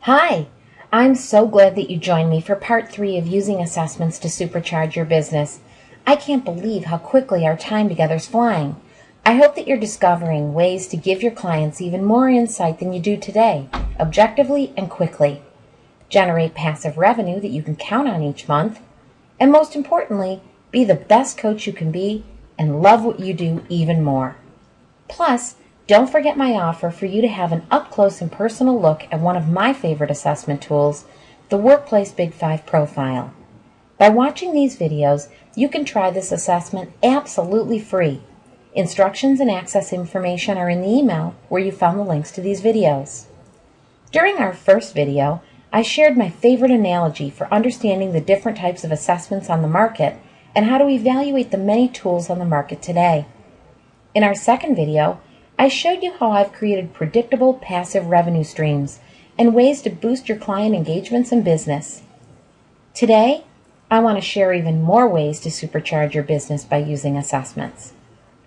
Hi, I'm so glad that you joined me for part 3 of using assessments to supercharge your business. I can't believe how quickly our time together is flying. I hope that you're discovering ways to give your clients even more insight than you do today, objectively and quickly. Generate passive revenue that you can count on each month. And most importantly, be the best coach you can be and love what you do even more. Plus, don't forget my offer for you to have an up-close and personal look at one of my favorite assessment tools, the Workplace Big 5 Profile. By watching these videos, you can try this assessment absolutely free. Instructions and access information are in the email where you found the links to these videos. During our first video, I shared my favorite analogy for understanding the different types of assessments on the market and how to evaluate the many tools on the market today. In our second video, I showed you how I've created predictable passive revenue streams and ways to boost your client engagements and business. Today, I want to share even more ways to supercharge your business by using assessments.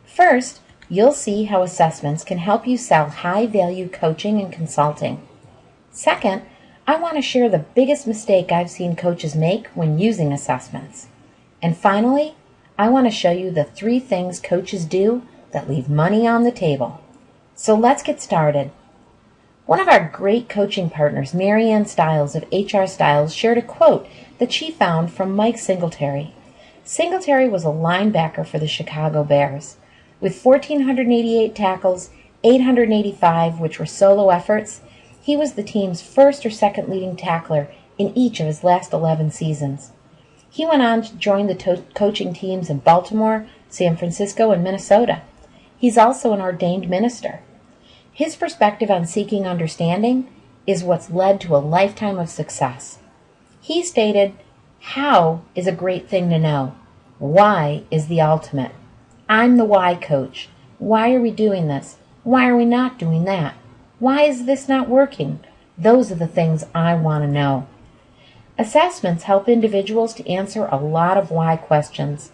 First, you'll see how assessments can help you sell high-value coaching and consulting. Second, I want to share the biggest mistake I've seen coaches make when using assessments. And finally, I want to show you the 3 things coaches do that leave money on the table. So let's get started. One of our great coaching partners, Marianne Stiles of HR Styles, shared a quote that she found from Mike Singletary. Singletary was a linebacker for the Chicago Bears. With 1,488 tackles, 885 which were solo efforts, he was the team's first or second leading tackler in each of his last 11 seasons. He went on to join the coaching teams in Baltimore, San Francisco, and Minnesota. He's also an ordained minister. His perspective on seeking understanding is what's led to a lifetime of success. He stated, "How is a great thing to know. Why is the ultimate. I'm the why coach. Why are we doing this? Why are we not doing that? Why is this not working? Those are the things I want to know." Assessments help individuals to answer a lot of why questions.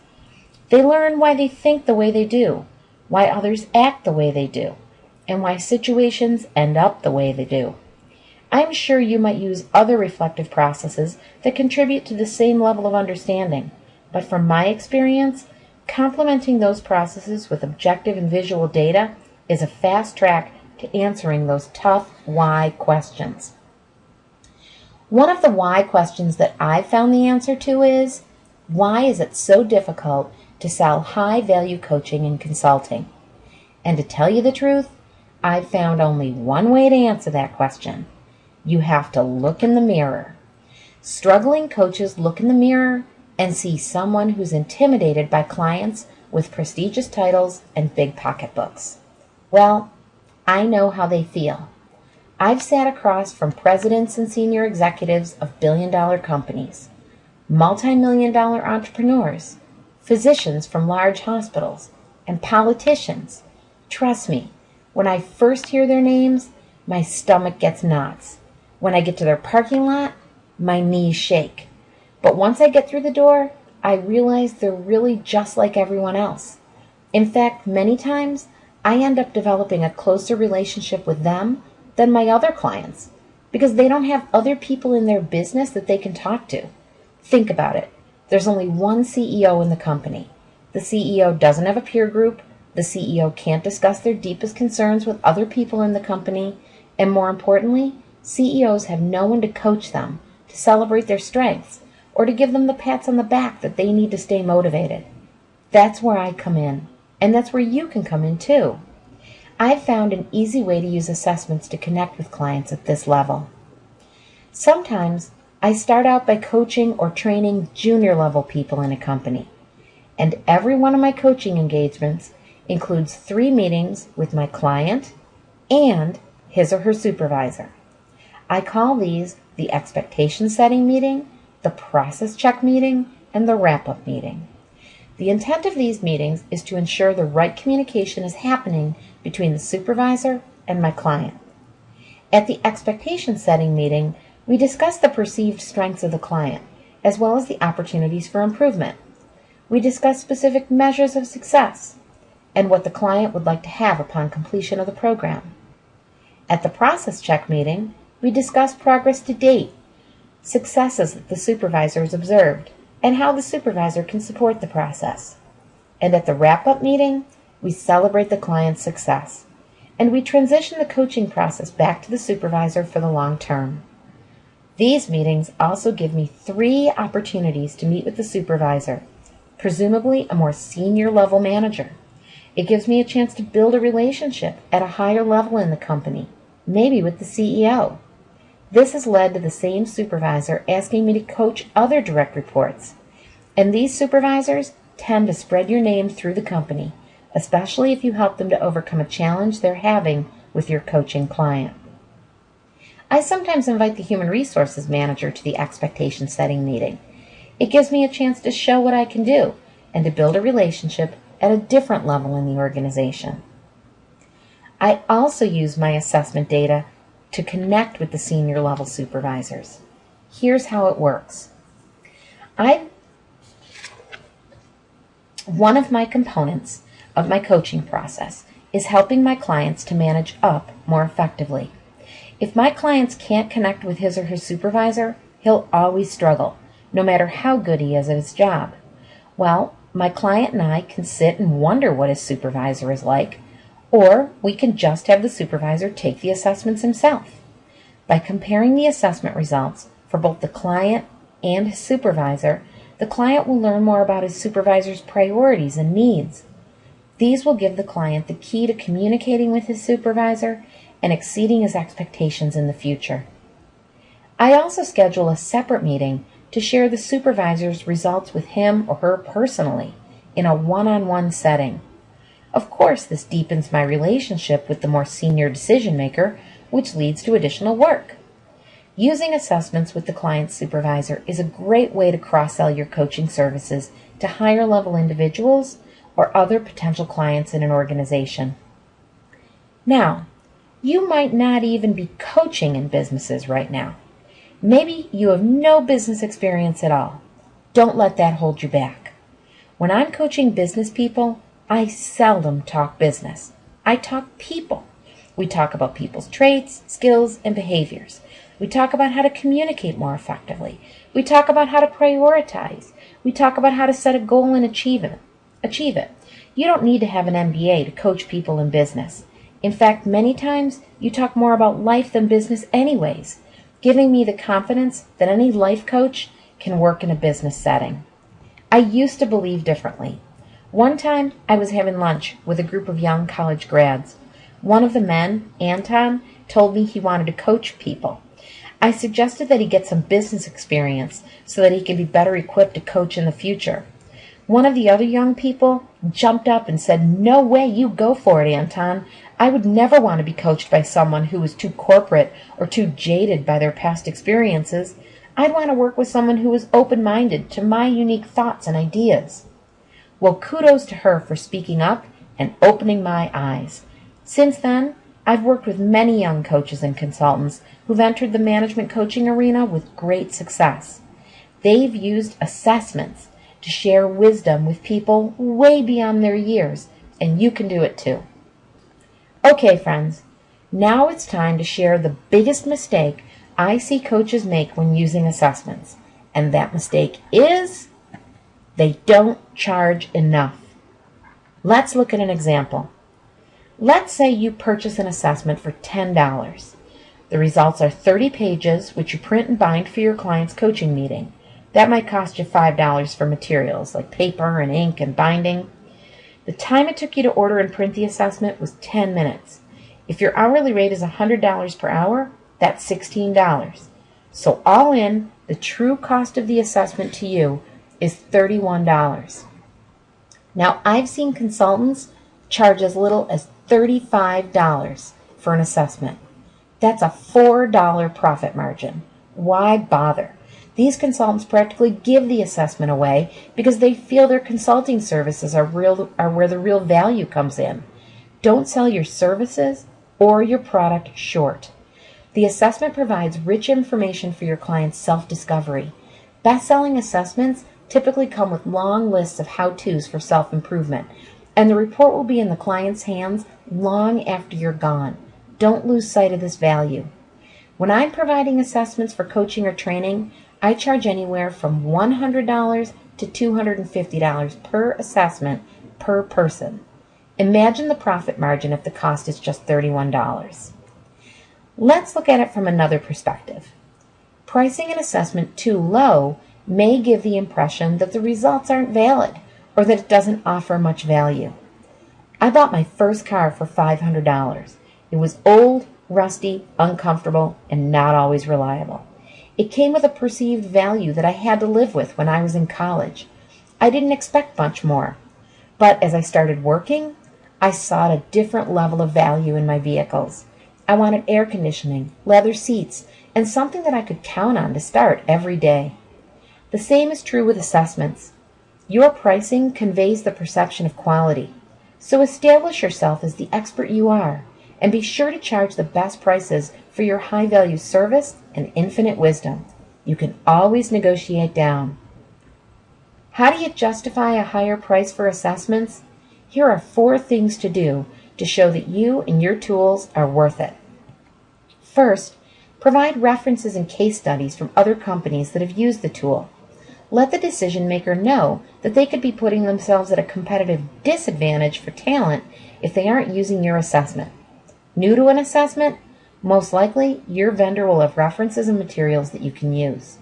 They learn why they think the way they do, why others act the way they do, and why situations end up the way they do. I'm sure you might use other reflective processes that contribute to the same level of understanding, but from my experience, complementing those processes with objective and visual data is a fast track to answering those tough why questions. One of the why questions that I've found the answer to is, why is it so difficult to sell high-value coaching and consulting? And to tell you the truth, I've found only one way to answer that question. You have to look in the mirror. Struggling coaches look in the mirror and see someone who's intimidated by clients with prestigious titles and big pocketbooks. Well, I know how they feel. I've sat across from presidents and senior executives of billion-dollar companies, multi-million-dollar entrepreneurs, physicians from large hospitals, and politicians. Trust me, when I first hear their names, my stomach gets knots. When I get to their parking lot, my knees shake. But once I get through the door, I realize they're really just like everyone else. In fact, many times, I end up developing a closer relationship with them than my other clients, because they don't have other people in their business that they can talk to. Think about it. There's only one CEO in the company. The CEO doesn't have a peer group. The CEO can't discuss their deepest concerns with other people in the company. And more importantly, CEOs have no one to coach them, to celebrate their strengths, or to give them the pats on the back that they need to stay motivated. That's where I come in. And that's where you can come in too. I've found an easy way to use assessments to connect with clients at this level. Sometimes I start out by coaching or training junior level people in a company. And every one of my coaching engagements includes 3 meetings with my client and his or her supervisor. I call these the expectation setting meeting, the process check meeting, and the wrap-up meeting. The intent of these meetings is to ensure the right communication is happening between the supervisor and my client. At the expectation setting meeting, we discuss the perceived strengths of the client, as well as the opportunities for improvement. We discuss specific measures of success and what the client would like to have upon completion of the program. At the process check meeting, We discuss progress to date, successes that the supervisor has observed, and how the supervisor can support the process. And at the wrap-up meeting, we celebrate the client's success, and we transition the coaching process back to the supervisor for the long term. These meetings also give me 3 opportunities to meet with the supervisor, presumably a more senior level manager. It gives me a chance to build a relationship at a higher level in the company, maybe with the CEO. This has led to the same supervisor asking me to coach other direct reports, and these supervisors tend to spread your name through the company, especially if you help them to overcome a challenge they're having with your coaching client. I sometimes invite the human resources manager to the expectation setting meeting. It gives me a chance to show what I can do and to build a relationship at a different level in the organization. I also use my assessment data to connect with the senior level supervisors. Here's how it works. One of my components of my coaching process is helping my clients to manage up more effectively. If my clients can't connect with his or her supervisor, he'll always struggle, no matter how good he is at his job. Well, my client and I can sit and wonder what his supervisor is like, or we can just have the supervisor take the assessments himself. By comparing the assessment results for both the client and his supervisor, the client will learn more about his supervisor's priorities and needs. These will give the client the key to communicating with his supervisor and exceeding his expectations in the future. I also schedule a separate meeting to share the supervisor's results with him or her personally in a one-on-one setting. Of course, this deepens my relationship with the more senior decision maker, which leads to additional work. Using assessments with the client's supervisor is a great way to cross-sell your coaching services to higher-level individuals or other potential clients in an organization. Now, you might not even be coaching in businesses right now. Maybe you have no business experience at all. Don't let that hold you back. When I'm coaching business people, I seldom talk business. I talk people. We talk about people's traits, skills, and behaviors. We talk about how to communicate more effectively. We talk about how to prioritize. We talk about how to set a goal and achieve it. You don't need to have an MBA to coach people in business. In fact, many times you talk more about life than business anyways, giving me the confidence that any life coach can work in a business setting. I used to believe differently. One time I was having lunch with a group of young college grads. One of the men, Anton, told me he wanted to coach people. I suggested that he get some business experience so that he could be better equipped to coach in the future. One of the other young people jumped up and said, "No way, you go for it, Anton. I would never want to be coached by someone who was too corporate or too jaded by their past experiences. I'd want to work with someone who was open-minded to my unique thoughts and ideas." Well, kudos to her for speaking up and opening my eyes. Since then, I've worked with many young coaches and consultants who've entered the management coaching arena with great success. They've used assessments to share wisdom with people way beyond their years, and you can do it too. Okay, friends, now it's time to share the biggest mistake I see coaches make when using assessments, and that mistake is they don't charge enough. Let's look at an example. Let's say you purchase an assessment for $10. The results are 30 pages, which you print and bind for your client's coaching meeting. That might cost you $5 for materials like paper and ink and binding. The time it took you to order and print the assessment was 10 minutes. If your hourly rate is $100 per hour, that's $16. So all in, the true cost of the assessment to you is $31. Now, I've seen consultants charge as little as $35 for an assessment. That's a $4 profit margin. Why bother? These consultants practically give the assessment away because they feel their consulting services are where the real value comes in. Don't sell your services or your product short. The assessment provides rich information for your client's self-discovery. Best-selling assessments typically come with long lists of how-tos for self-improvement, and the report will be in the client's hands long after you're gone. Don't lose sight of this value. When I'm providing assessments for coaching or training, I charge anywhere from $100 to $250 per assessment per person. Imagine the profit margin if the cost is just $31. Let's look at it from another perspective. Pricing an assessment too low may give the impression that the results aren't valid or that it doesn't offer much value. I bought my first car for $500. It was old, rusty, uncomfortable, and not always reliable. It came with a perceived value that I had to live with when I was in college. I didn't expect much more. But as I started working, I sought a different level of value in my vehicles. I wanted air conditioning, leather seats, and something that I could count on to start every day. The same is true with assessments. Your pricing conveys the perception of quality. So establish yourself as the expert you are, and be sure to charge the best prices for your high-value service and infinite wisdom. You can always negotiate down. How do you justify a higher price for assessments? Here are 4 things to do to show that you and your tools are worth it. First, provide references and case studies from other companies that have used the tool. Let the decision maker know that they could be putting themselves at a competitive disadvantage for talent if they aren't using your assessment. New to an assessment? Most likely, your vendor will have references and materials that you can use.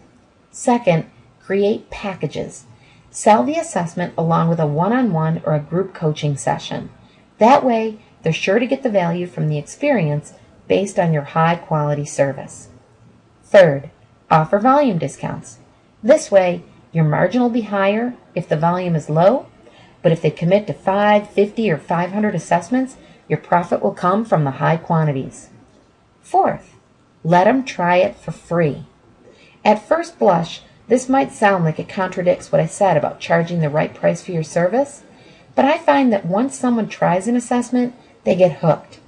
Second, create packages. Sell the assessment along with a one-on-one or a group coaching session. That way, they're sure to get the value from the experience based on your high-quality service. Third, offer volume discounts. This way, your margin will be higher if the volume is low, but if they commit to 5, 50, or 500 assessments, your profit will come from the high quantities. Fourth, let them try it for free. At first blush, this might sound like it contradicts what I said about charging the right price for your service, but I find that once someone tries an assessment, they get hooked.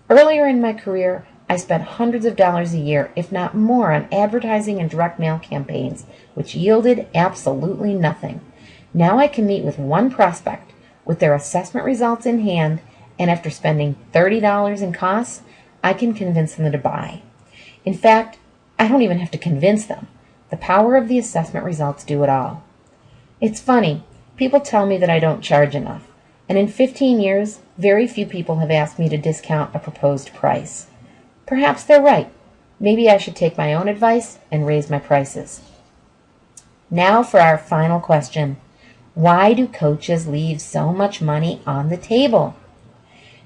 Earlier in my career, I spent hundreds of dollars a year, if not more, on advertising and direct mail campaigns, which yielded absolutely nothing. Now I can meet with one prospect with their assessment results in hand, and after spending $30 in costs, I can convince them to buy. In fact, I don't even have to convince them. The power of the assessment results do it all. It's funny, people tell me that I don't charge enough, and in 15 years, very few people have asked me to discount a proposed price. Perhaps they're right. Maybe I should take my own advice and raise my prices. Now for our final question. Why do coaches leave so much money on the table?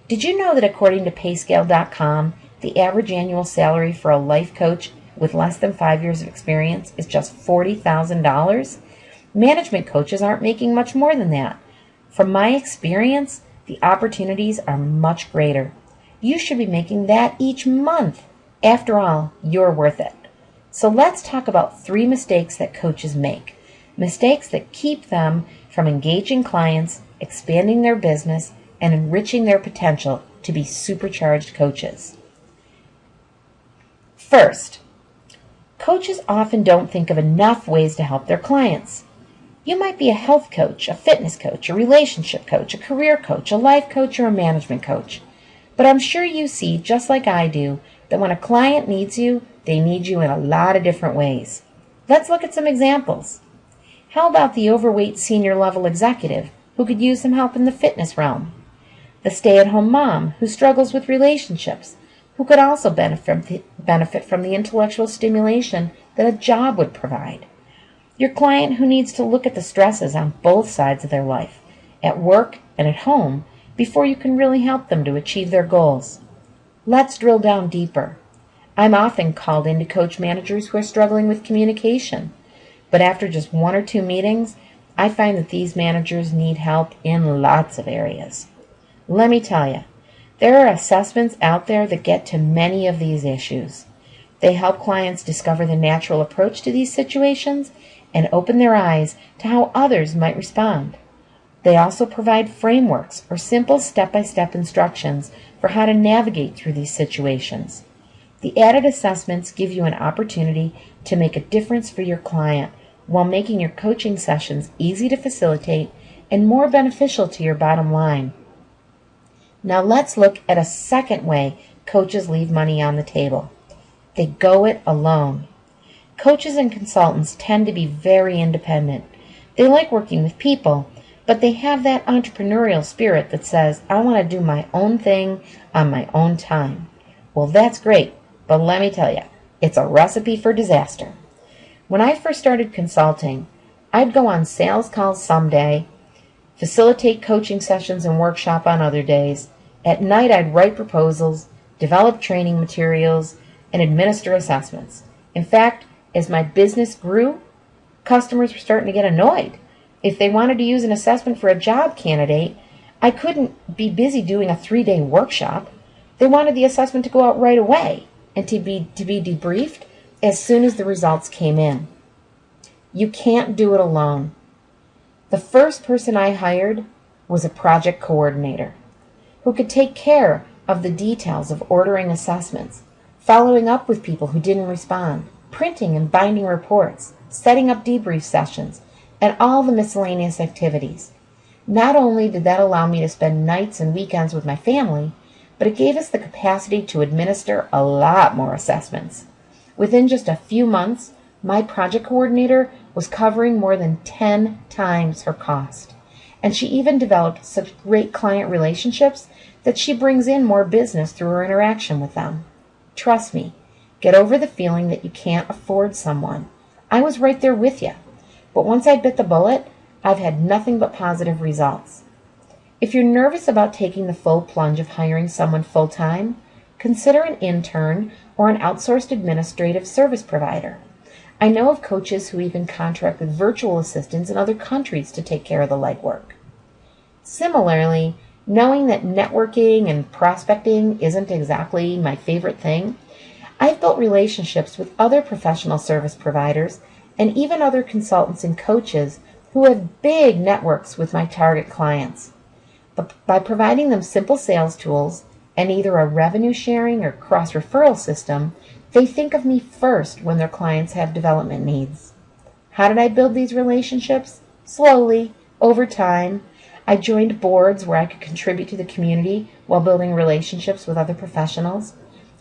Did you know that according to payscale.com, the average annual salary for a life coach with less than 5 years of experience is just $40,000? Management coaches aren't making much more than that. From my experience, the opportunities are much greater. You should be making that each month. After all, you're worth it. So let's talk about 3 mistakes that coaches make. Mistakes that keep them from engaging clients, expanding their business, and enriching their potential to be supercharged coaches. First, coaches often don't think of enough ways to help their clients. You might be a health coach, a fitness coach, a relationship coach, a career coach, a life coach, or a management coach. But I'm sure you see, just like I do, that when a client needs you, they need you in a lot of different ways. Let's look at some examples. How about the overweight senior level executive who could use some help in the fitness realm? The stay-at-home mom who struggles with relationships, who could also benefit from the intellectual stimulation that a job would provide. Your client who needs to look at the stresses on both sides of their life, at work and at home, before you can really help them to achieve their goals. Let's drill down deeper. I'm often called in to coach managers who are struggling with communication, but after just 1 or 2 meetings, I find that these managers need help in lots of areas. Let me tell you, there are assessments out there that get to many of these issues. They help clients discover the natural approach to these situations and open their eyes to how others might respond. They also provide frameworks or simple step-by-step instructions for how to navigate through these situations. The added assessments give you an opportunity to make a difference for your client while making your coaching sessions easy to facilitate and more beneficial to your bottom line. Now let's look at a second way coaches leave money on the table. They go it alone. Coaches and consultants tend to be very independent. They like working with people, but they have that entrepreneurial spirit that says, I want to do my own thing on my own time. Well, that's great, but let me tell you, it's a recipe for disaster. When I first started consulting, I'd go on sales calls some day, facilitate coaching sessions and workshop on other days. At night, I'd write proposals, develop training materials, and administer assessments. In fact, as my business grew, customers were starting to get annoyed. If they wanted to use an assessment for a job candidate, I couldn't be busy doing a 3-day workshop. They wanted the assessment to go out right away and to be debriefed as soon as the results came in. You can't do it alone. The first person I hired was a project coordinator who could take care of the details of ordering assessments, following up with people who didn't respond, printing and binding reports, setting up debrief sessions, and all the miscellaneous activities. Not only did that allow me to spend nights and weekends with my family, but it gave us the capacity to administer a lot more assessments. Within just a few months, my project coordinator was covering more than 10 times her cost. And she even developed such great client relationships that she brings in more business through her interaction with them. Trust me, get over the feeling that you can't afford someone. I was right there with you. But once I bit the bullet, I've had nothing but positive results. If you're nervous about taking the full plunge of hiring someone full-time, consider an intern or an outsourced administrative service provider. I know of coaches who even contract with virtual assistants in other countries to take care of the legwork. Similarly, knowing that networking and prospecting isn't exactly my favorite thing, I've built relationships with other professional service providers and even other consultants and coaches who have big networks with my target clients. But by providing them simple sales tools and either a revenue sharing or cross-referral system, they think of me first when their clients have development needs. How did I build these relationships? Slowly, over time. I joined boards where I could contribute to the community while building relationships with other professionals.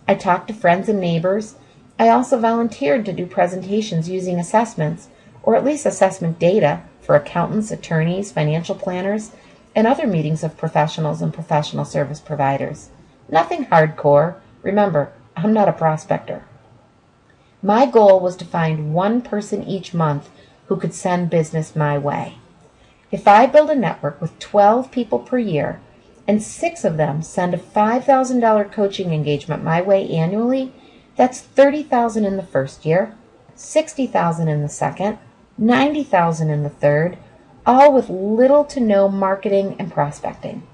I talked to friends and neighbors. I also volunteered to do presentations using assessments, or at least assessment data, for accountants, attorneys, financial planners, and other meetings of professionals and professional service providers. Nothing hardcore. Remember, I'm not a prospector. My goal was to find one person each month who could send business my way. If I build a network with 12 people per year, and 6 of them send a $5,000 coaching engagement my way annually, that's $30,000 in the first year, $60,000 in the second, $90,000 in the third, all with little to no marketing and prospecting.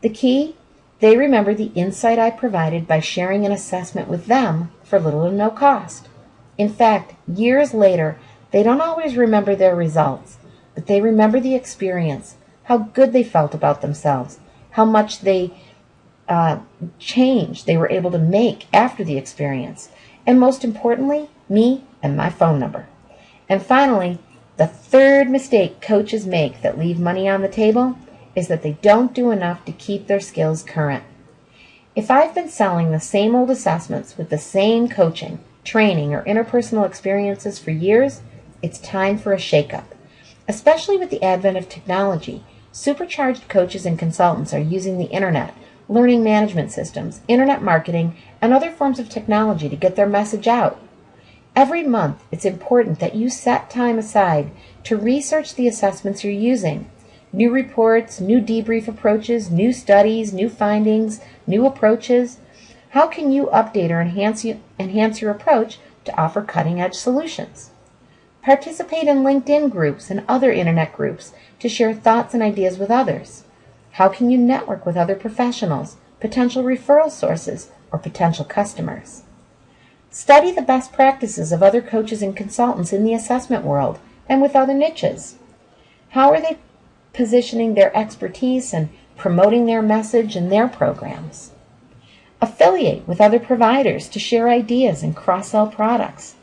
The key? They remember the insight I provided by sharing an assessment with them for little to no cost. In fact, years later, they don't always remember their results, but they remember the experience, how good they felt about themselves, how much change they were able to make after the experience, and most importantly, me and my phone number. And finally, the third mistake coaches make that leave money on the table is that they don't do enough to keep their skills current. If I've been selling the same old assessments with the same coaching, training, or interpersonal experiences for years, it's time for a shakeup. Especially with the advent of technology, supercharged coaches and consultants are using the internet, learning management systems, internet marketing, and other forms of technology to get their message out. Every month, it's important that you set time aside to research the assessments you're using. New reports, new debrief approaches, new studies, new findings, new approaches. How can you update or enhance your approach to offer cutting-edge solutions? Participate in LinkedIn groups and other internet groups to share thoughts and ideas with others. How can you network with other professionals, potential referral sources, or potential customers? Study the best practices of other coaches and consultants in the assessment world and with other niches. How are they positioning their expertise and promoting their message and their programs? Affiliate with other providers to share ideas and cross-sell products.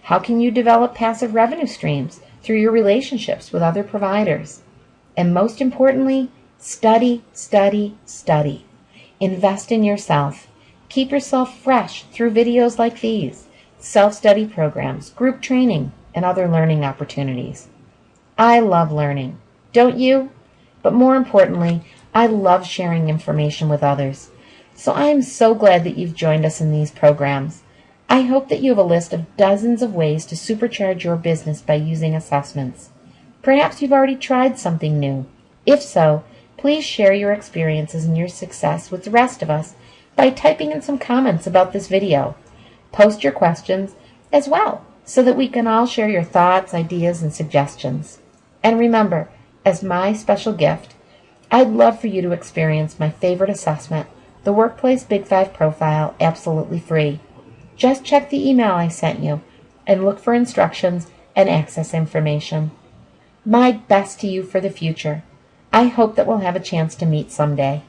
How can you develop passive revenue streams through your relationships with other providers? And most importantly, study, study, study. Invest in yourself. Keep yourself fresh through videos like these, self-study programs, group training, and other learning opportunities. I love learning, don't you? But more importantly, I love sharing information with others. So I am so glad that you've joined us in these programs. I hope that you have a list of dozens of ways to supercharge your business by using assessments. Perhaps you've already tried something new. If so, please share your experiences and your success with the rest of us by typing in some comments about this video. Post your questions as well so that we can all share your thoughts, ideas, and suggestions. And remember, as my special gift, I'd love for you to experience my favorite assessment, the Workplace Big 5 Profile, absolutely free. Just check the email I sent you and look for instructions and access information. My best to you for the future. I hope that we'll have a chance to meet someday.